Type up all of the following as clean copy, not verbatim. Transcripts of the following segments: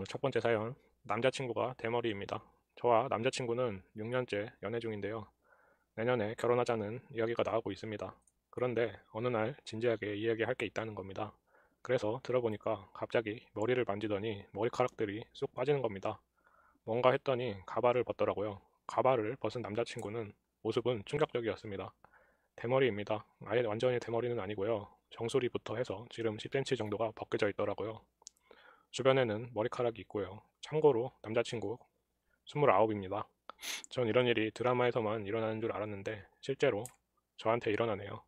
첫 번째 사연, 남자친구가 대머리입니다. 저와 남자친구는 6년째 연애 중인데요. 내년에 결혼하자는 이야기가 나오고 있습니다. 그런데 어느 날 진지하게 이야기할 게 있다는 겁니다. 그래서 들어보니까 갑자기 머리를 만지더니 머리카락들이 쑥 빠지는 겁니다. 뭔가 했더니 가발을 벗더라고요. 가발을 벗은 남자친구는 모습은 충격적이었습니다. 대머리입니다. 아예 완전히 대머리는 아니고요. 정수리부터 해서 지름 10cm 정도가 벗겨져 있더라고요. 주변에는 머리카락이 있고요. 참고로 남자친구 29입니다. 전 이런 일이 드라마에서만 일어나는 줄 알았는데 실제로 저한테 일어나네요.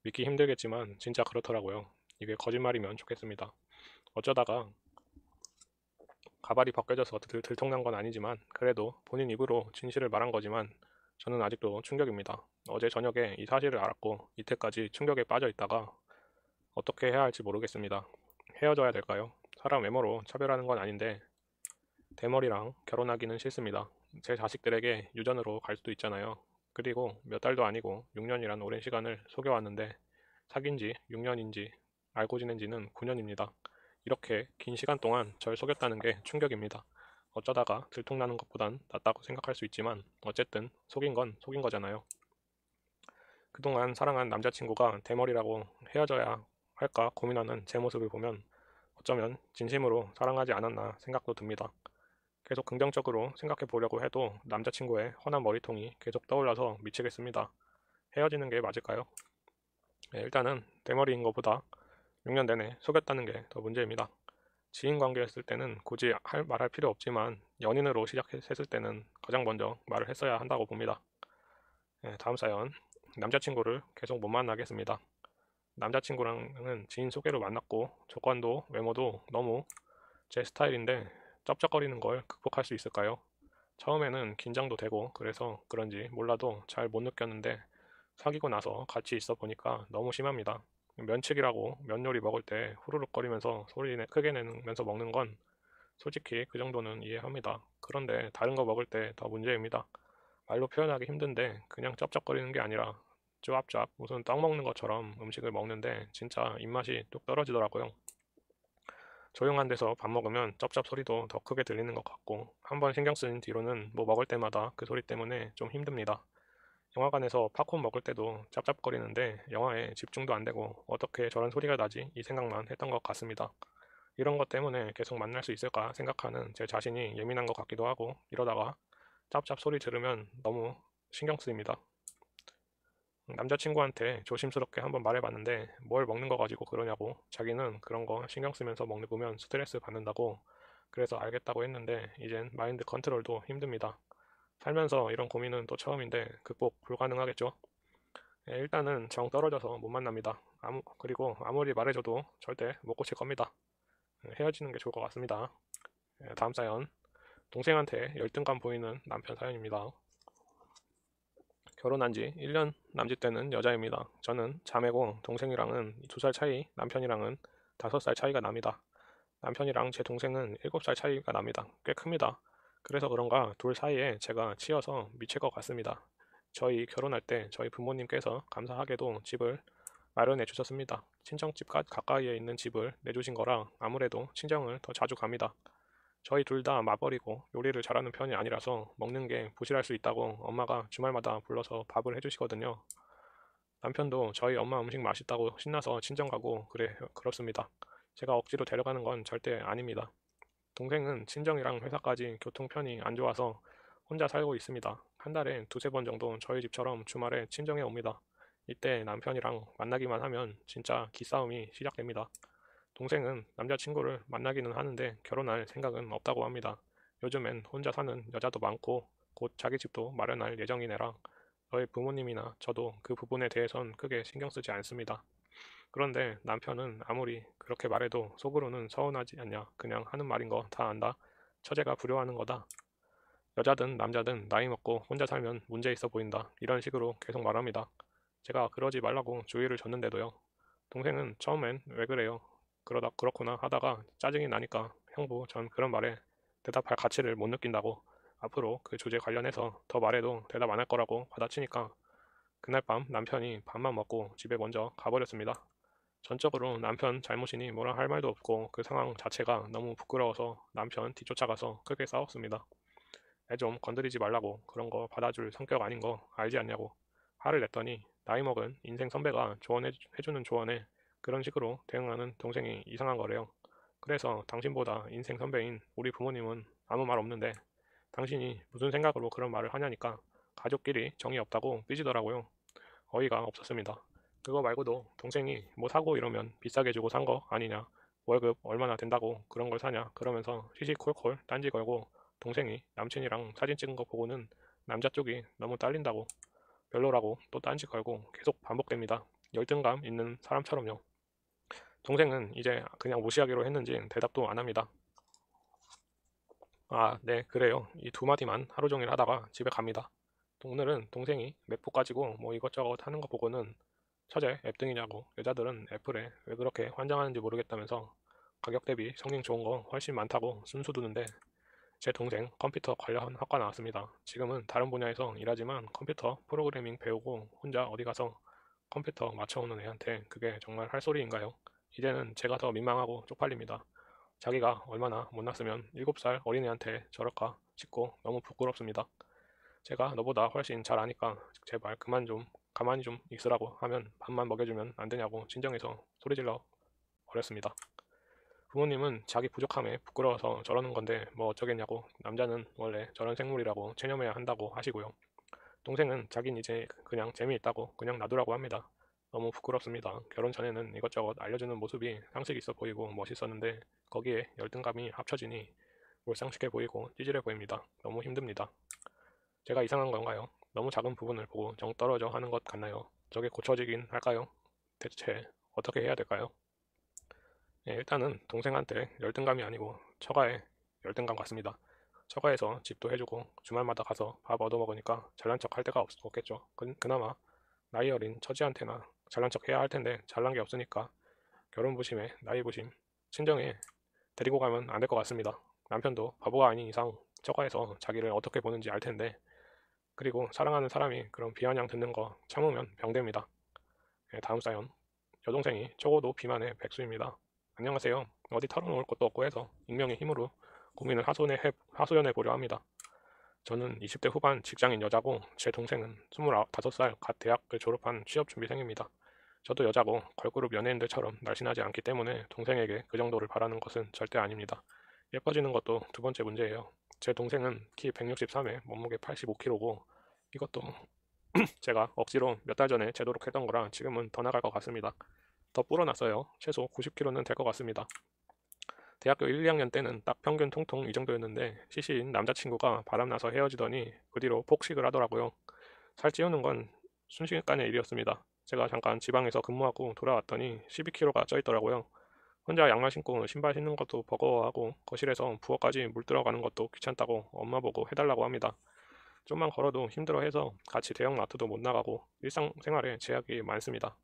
믿기 힘들겠지만 진짜 그렇더라고요. 이게 거짓말이면 좋겠습니다. 어쩌다가 가발이 벗겨져서 들통난 건 아니지만 그래도 본인 입으로 진실을 말한 거지만 저는 아직도 충격입니다. 어제 저녁에 이 사실을 알았고 이때까지 충격에 빠져 있다가 어떻게 해야 할지 모르겠습니다. 헤어져야 될까요? 사람 외모로 차별하는 건 아닌데 대머리랑 결혼하기는 싫습니다. 제 자식들에게 유전으로 갈 수도 있잖아요. 그리고 몇 달도 아니고 6년이란 오랜 시간을 속여왔는데 사귄 지 6년인지 알고 지낸 지는 9년입니다. 이렇게 긴 시간 동안 절 속였다는 게 충격입니다. 어쩌다가 들통나는 것보단 낫다고 생각할 수 있지만 어쨌든 속인 건 속인 거잖아요. 그동안 사랑한 남자친구가 대머리라고 헤어져야 할까 고민하는 제 모습을 보면 어쩌면 진심으로 사랑하지 않았나 생각도 듭니다. 계속 긍정적으로 생각해 보려고 해도 남자친구의 훤한 머리통이 계속 떠올라서 미치겠습니다. 헤어지는 게 맞을까요? 일단은 대머리인 것보다 6년 내내 속였다는 게 더 문제입니다. 지인 관계였을 때는 굳이 말할 필요 없지만 연인으로 시작했을 때는 가장 먼저 말을 했어야 한다고 봅니다. 다음 사연. 남자친구를 계속 못 만나겠습니다. 남자친구랑은 지인 소개로 만났고 조건도 외모도 너무 제 스타일인데 쩝쩝거리는 걸 극복할 수 있을까요? 처음에는 긴장도 되고 그래서 그런지 몰라도 잘 못 느꼈는데 사귀고 나서 같이 있어 보니까 너무 심합니다. 면치기라고 면 요리 먹을 때 후루룩거리면서 소리 크게 내면서 먹는 건 솔직히 그 정도는 이해합니다. 그런데 다른 거 먹을 때 더 문제입니다. 말로 표현하기 힘든데 그냥 쩝쩝거리는 게 아니라 쭈압쭈압 무슨 떡 먹는 것처럼 음식을 먹는데 진짜 입맛이 뚝 떨어지더라고요. 조용한 데서 밥 먹으면 쩝쩝 소리도 더 크게 들리는 것 같고 한번 신경 쓰인 뒤로는 뭐 먹을 때마다 그 소리 때문에 좀 힘듭니다. 영화관에서 팝콘 먹을 때도 짭짭거리는데 영화에 집중도 안 되고 어떻게 저런 소리가 나지? 이 생각만 했던 것 같습니다. 이런 것 때문에 계속 만날 수 있을까 생각하는 제 자신이 예민한 것 같기도 하고 이러다가 짭짭 소리 들으면 너무 신경 쓰입니다. 남자친구한테 조심스럽게 한번 말해봤는데 뭘 먹는 거 가지고 그러냐고 자기는 그런 거 신경 쓰면서 먹는 보면 스트레스 받는다고 그래서 알겠다고 했는데 이젠 마인드 컨트롤도 힘듭니다. 살면서 이런 고민은 또 처음인데 극복 불가능하겠죠? 일단은 정 떨어져서 못 만납니다. 그리고 아무리 말해줘도 절대 못 고칠 겁니다. 헤어지는 게 좋을 것 같습니다. 다음 사연. 동생한테 열등감 보이는 남편 사연입니다. 결혼한 지 1년 남짓되는 여자입니다. 저는 자매고 동생이랑은 2살 차이, 남편이랑은 5살 차이가 납니다. 남편이랑 제 동생은 7살 차이가 납니다. 꽤 큽니다. 그래서 그런가 둘 사이에 제가 치여서 미칠 것 같습니다. 저희 결혼할 때 저희 부모님께서 감사하게도 집을 마련해 주셨습니다. 친정집 가까이에 있는 집을 내주신 거라 아무래도 친정을 더 자주 갑니다. 저희 둘 다 맞벌이고 요리를 잘하는 편이 아니라서 먹는 게 부실할 수 있다고 엄마가 주말마다 불러서 밥을 해주시거든요. 남편도 저희 엄마 음식 맛있다고 신나서 친정 가고 그렇습니다. 제가 억지로 데려가는 건 절대 아닙니다. 동생은 친정이랑 회사까지 교통편이 안 좋아서 혼자 살고 있습니다. 한 달에 두세 번 정도 저희 집처럼 주말에 친정에 옵니다. 이때 남편이랑 만나기만 하면 진짜 기싸움이 시작됩니다. 동생은 남자친구를 만나기는 하는데 결혼할 생각은 없다고 합니다. 요즘엔 혼자 사는 여자도 많고 곧 자기 집도 마련할 예정이네라 저희 부모님이나 저도 그 부분에 대해선 크게 신경 쓰지 않습니다. 그런데 남편은 아무리 그렇게 말해도 속으로는 서운하지 않냐. 그냥 하는 말인 거 다 안다. 처제가 불효하는 거다. 여자든 남자든 나이 먹고 혼자 살면 문제 있어 보인다. 이런 식으로 계속 말합니다. 제가 그러지 말라고 주의를 줬는데도요. 동생은 처음엔 왜 그래요? 그러다 그렇구나 하다가 짜증이 나니까 형부 전 그런 말에 대답할 가치를 못 느낀다고 앞으로 그 주제 관련해서 더 말해도 대답 안 할 거라고 받아치니까 그날 밤 남편이 밥만 먹고 집에 먼저 가버렸습니다. 전적으로 남편 잘못이니 뭐라 할 말도 없고 그 상황 자체가 너무 부끄러워서 남편 뒤쫓아가서 크게 싸웠습니다. 애 좀 건드리지 말라고 그런 거 받아줄 성격 아닌 거 알지 않냐고 화를 냈더니 나이 먹은 인생 선배가 조언해주는 조언에 그런 식으로 대응하는 동생이 이상한 거래요. 그래서 당신보다 인생 선배인 우리 부모님은 아무 말 없는데 당신이 무슨 생각으로 그런 말을 하냐니까 가족끼리 정이 없다고 삐지더라고요. 어이가 없었습니다. 그거 말고도 동생이 뭐 사고 이러면 비싸게 주고 산 거 아니냐, 월급 얼마나 된다고 그런 걸 사냐 그러면서 시시콜콜 딴지 걸고 동생이 남친이랑 사진 찍은 거 보고는 남자 쪽이 너무 딸린다고 별로라고 또 딴지 걸고 계속 반복됩니다. 열등감 있는 사람처럼요. 동생은 이제 그냥 무시하기로 했는지 대답도 안 합니다. 아, 네, 그래요. 이 두 마디만 하루 종일 하다가 집에 갑니다. 오늘은 동생이 맥북 가지고 뭐 이것저것 하는 거 보고는 처제 앱등이냐고 여자들은 애플에 왜 그렇게 환장하는지 모르겠다면서 가격 대비 성능 좋은 거 훨씬 많다고 순수 두는데 제 동생 컴퓨터 관련 학과 나왔습니다. 지금은 다른 분야에서 일하지만 컴퓨터 프로그래밍 배우고 혼자 어디 가서 컴퓨터 맞춰오는 애한테 그게 정말 할 소리인가요? 이제는 제가 더 민망하고 쪽팔립니다. 자기가 얼마나 못났으면 7살 어린애한테 저럴까 싶고 너무 부끄럽습니다. 제가 너보다 훨씬 잘 아니까 제발 그만 좀 가만히 좀 있으라고 하면 밥만 먹여주면 안 되냐고 진정해서 소리질러 버렸습니다. 부모님은 자기 부족함에 부끄러워서 저러는 건데 뭐 어쩌겠냐고 남자는 원래 저런 생물이라고 체념해야 한다고 하시고요. 동생은 자긴 이제 그냥 재미있다고 그냥 놔두라고 합니다. 너무 부끄럽습니다. 결혼 전에는 이것저것 알려주는 모습이 상식 있어 보이고 멋있었는데 거기에 열등감이 합쳐지니 몰상식해 보이고 찌질해 보입니다. 너무 힘듭니다. 제가 이상한 건가요? 너무 작은 부분을 보고 정 떨어져 하는 것 같나요? 저게 고쳐지긴 할까요? 대체 어떻게 해야 될까요? 예, 일단은 동생한테 열등감이 아니고 처가에 열등감 같습니다. 처가에서 집도 해주고 주말마다 가서 밥 얻어먹으니까 잘난 척 할 데가 없겠죠. 그나마 나이 어린 처지한테나 잘난 척 해야 할 텐데 잘난 게 없으니까 결혼 부심에 나이 부심 친정에 데리고 가면 안 될 것 같습니다. 남편도 바보가 아닌 이상 처가에서 자기를 어떻게 보는지 알 텐데 그리고 사랑하는 사람이 그런 비아냥 듣는 거 참으면 병됩니다. 예, 다음 사연. 여동생이 적어도 비만의 백수입니다. 안녕하세요. 어디 털어놓을 것도 없고 해서 익명의 힘으로 고민을 하소연해 보려 합니다. 저는 20대 후반 직장인 여자고 제 동생은 25살 갓 대학을 졸업한 취업준비생입니다. 저도 여자고 걸그룹 연예인들처럼 날씬하지 않기 때문에 동생에게 그 정도를 바라는 것은 절대 아닙니다. 예뻐지는 것도 두 번째 문제예요. 제 동생은 키 163에 몸무게 85kg고 이것도 제가 억지로 몇 달 전에 제도록 했던 거라 지금은 더 나갈 것 같습니다. 더 불어났어요. 최소 90kg는 될 것 같습니다. 대학교 1, 2학년 때는 딱 평균 통통 이 정도였는데 시시인 남자친구가 바람나서 헤어지더니 그 뒤로 폭식을 하더라고요. 살 찌우는 건 순식간의 일이었습니다. 제가 잠깐 지방에서 근무하고 돌아왔더니 12kg가 쪄 있더라고요. 혼자 양말 신고 신발 신는 것도 버거워하고 거실에서 부엌까지 물 들어가는 것도 귀찮다고 엄마 보고 해달라고 합니다. 좀만 걸어도 힘들어해서 같이 대형마트도 못 나가고 일상생활에 제약이 많습니다.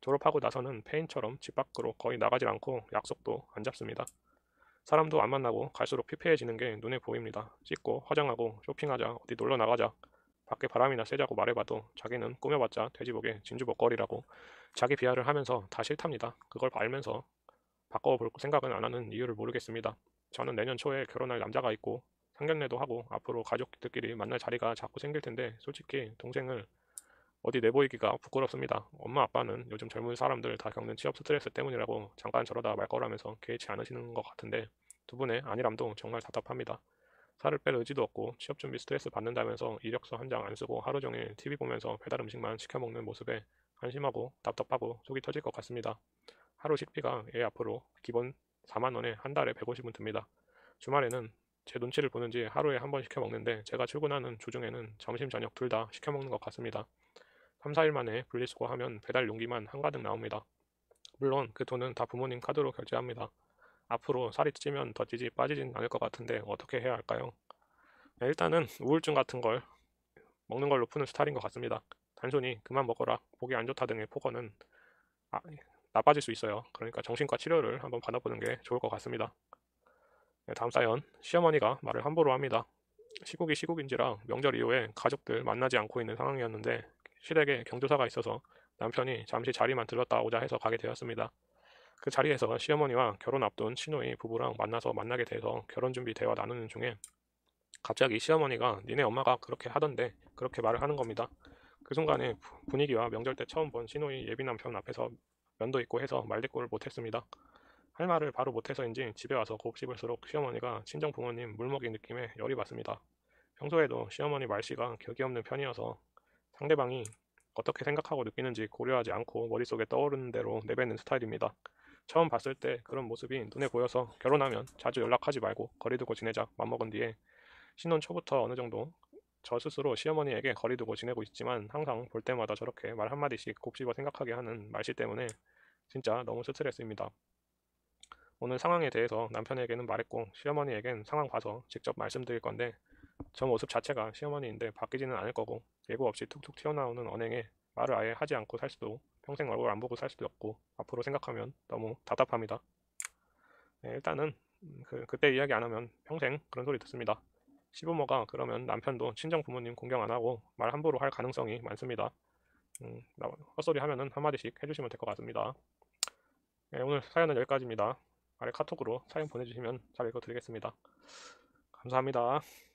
졸업하고 나서는 페인처럼 집 밖으로 거의 나가질 않고 약속도 안 잡습니다. 사람도 안 만나고 갈수록 피폐해지는 게 눈에 보입니다. 씻고 화장하고 쇼핑하자 어디 놀러 나가자 밖에 바람이나 쐬자고 말해봐도 자기는 꾸며봤자 돼지복에 진주목걸이라고 자기 비하를 하면서 다 싫답니다. 그걸 알면서 바꿔볼 생각은 안 하는 이유를 모르겠습니다. 저는 내년 초에 결혼할 남자가 있고 상견례도 하고 앞으로 가족들끼리 만날 자리가 자꾸 생길 텐데 솔직히 동생을 어디 내보이기가 부끄럽습니다. 엄마 아빠는 요즘 젊은 사람들 다 겪는 취업 스트레스 때문이라고 잠깐 저러다 말 거라면서 개의치 않으시는 것 같은데 두 분의 안일함도 정말 답답합니다. 살을 뺄 의지도 없고 취업 준비 스트레스 받는다면서 이력서 한 장 안 쓰고 하루 종일 TV 보면서 배달 음식만 시켜 먹는 모습에 한심하고 답답하고 속이 터질 것 같습니다. 하루 식비가 애 앞으로 기본 4만 원에 한 달에 150은 듭니다. 주말에는 제 눈치를 보는지 하루에 한 번 시켜 먹는데 제가 출근하는 주중에는 점심 저녁 둘 다 시켜 먹는 것 같습니다. 3, 4일 만에 분리수거하면 배달 용기만 한가득 나옵니다. 물론 그 돈은 다 부모님 카드로 결제합니다. 앞으로 살이 찌면 더 찌지 빠지진 않을 것 같은데 어떻게 해야 할까요? 네, 일단은 우울증 같은 걸 먹는 걸로 푸는 스타일인 것 같습니다. 단순히 그만 먹어라, 보기 안 좋다 등의 폭언은 아, 나빠질 수 있어요. 그러니까 정신과 치료를 한번 받아보는 게 좋을 것 같습니다. 네, 다음 사연. 시어머니가 말을 함부로 합니다. 시국이 시국인지라 명절 이후에 가족들 만나지 않고 있는 상황이었는데 시댁에 경조사가 있어서 남편이 잠시 자리만 들렀다 오자 해서 가게 되었습니다. 그 자리에서 시어머니와 결혼 앞둔 시누이 부부랑 만나서 만나게 돼서 결혼 준비 대화 나누는 중에 갑자기 시어머니가 니네 엄마가 그렇게 하던데 그렇게 말을 하는 겁니다. 그 순간에 분위기와 명절 때 처음 본 시누이 예비 남편 앞에서 면도 있고 해서 말대꾸를 못했습니다. 할 말을 바로 못해서인지 집에 와서 곱씹을수록 시어머니가 친정 부모님 물먹이 느낌에 열이 받습니다. 평소에도 시어머니 말씨가 격이 없는 편이어서 상대방이 어떻게 생각하고 느끼는지 고려하지 않고 머릿속에 떠오르는 대로 내뱉는 스타일입니다. 처음 봤을 때 그런 모습이 눈에 보여서 결혼하면 자주 연락하지 말고 거리두고 지내자 맘먹은 뒤에 신혼 초부터 어느 정도 저 스스로 시어머니에게 거리두고 지내고 있지만 항상 볼 때마다 저렇게 말 한마디씩 곱씹어 생각하게 하는 말씨 때문에 진짜 너무 스트레스입니다. 오늘 상황에 대해서 남편에게는 말했고 시어머니에겐 상황 봐서 직접 말씀드릴 건데 저 모습 자체가 시어머니인데 바뀌지는 않을 거고 예고 없이 툭툭 튀어나오는 언행에 말을 아예 하지 않고 살 수도 평생 얼굴 안 보고 살 수도 없고 앞으로 생각하면 너무 답답합니다. 네, 일단은 그때 이야기 안 하면 평생 그런 소리 듣습니다. 시부모가 그러면 남편도 친정 부모님 공경 안 하고 말 함부로 할 가능성이 많습니다. 헛소리 하면은 한마디씩 해주시면 될 것 같습니다. 네, 오늘 사연은 여기까지입니다. 아래 카톡으로 사연 보내주시면 잘 읽어드리겠습니다. 감사합니다.